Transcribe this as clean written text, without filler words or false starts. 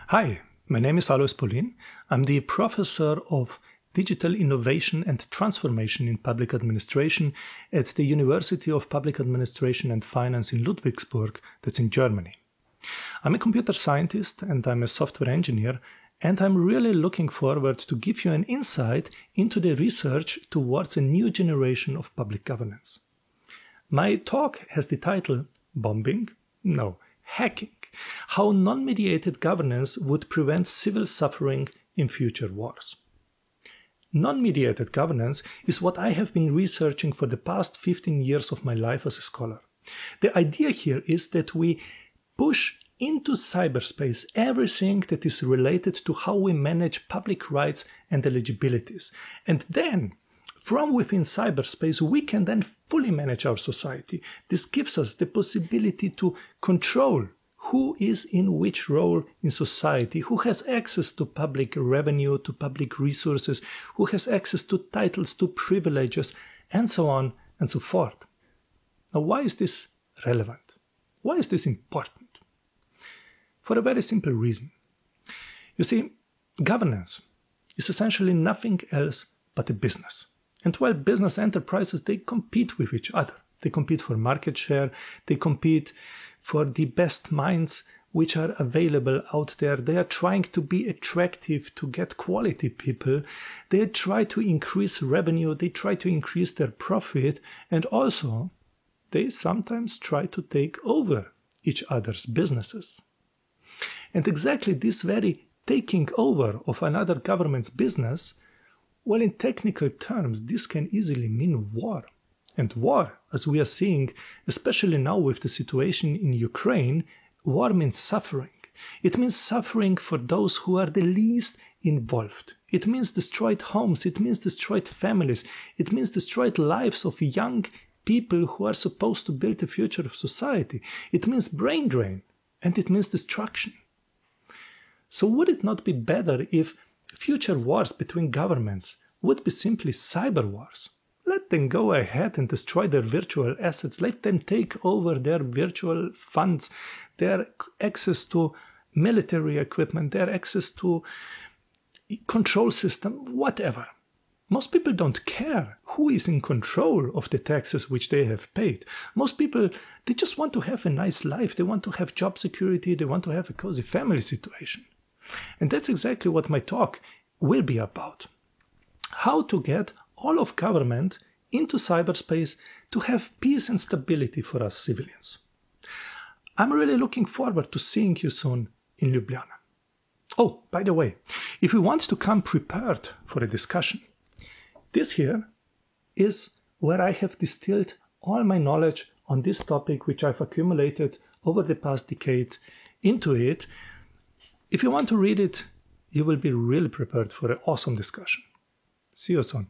Hi, my name is Alois Paulin. I'm the professor of Digital Innovation and Transformation in Public Administration at the University of Public Administration and Finance in Ludwigsburg, that's in Germany. I'm a computer scientist and I'm a software engineer, and I'm really looking forward to give you an insight into the research towards a new generation of public governance. My talk has the title Bombing? No, Hacking. How non-mediated governance would prevent civil suffering in future wars. Non-mediated governance is what I have been researching for the past 15 years of my life as a scholar. The idea here is that we push into cyberspace everything that is related to how we manage public rights and eligibilities. And then, from within cyberspace, we can then fully manage our society. This gives us the possibility to control who is in which role in society, who has access to public revenue, to public resources, who has access to titles, to privileges, and so on and so forth. Now, why is this relevant? Why is this important? For a very simple reason. You see, governance is essentially nothing else but a business. And while business enterprises, they compete with each other. They compete for market share, they compete for the best minds which are available out there. They are trying to be attractive, to get quality people. They try to increase revenue, they try to increase their profit, and also they sometimes try to take over each other's businesses. And exactly this very taking over of another government's business, well, in technical terms, this can easily mean war. And war, as we are seeing, especially now with the situation in Ukraine, war means suffering. It means suffering for those who are the least involved. It means destroyed homes, it means destroyed families, it means destroyed lives of young people who are supposed to build the future of society. It means brain drain, and it means destruction. So would it not be better if future wars between governments would be simply cyber wars? Let them go ahead and destroy their virtual assets. Let them take over their virtual funds, their access to military equipment, their access to control system, whatever. Most people don't care who is in control of the taxes which they have paid. Most people, they just want to have a nice life. They want to have job security. They want to have a cozy family situation. And that's exactly what my talk will be about. How to get all of government into cyberspace to have peace and stability for us civilians. I'm really looking forward to seeing you soon in Ljubljana. Oh, by the way, if you want to come prepared for a discussion, this here is where I have distilled all my knowledge on this topic which I've accumulated over the past decade into it. If you want to read it, you will be really prepared for an awesome discussion. See you soon.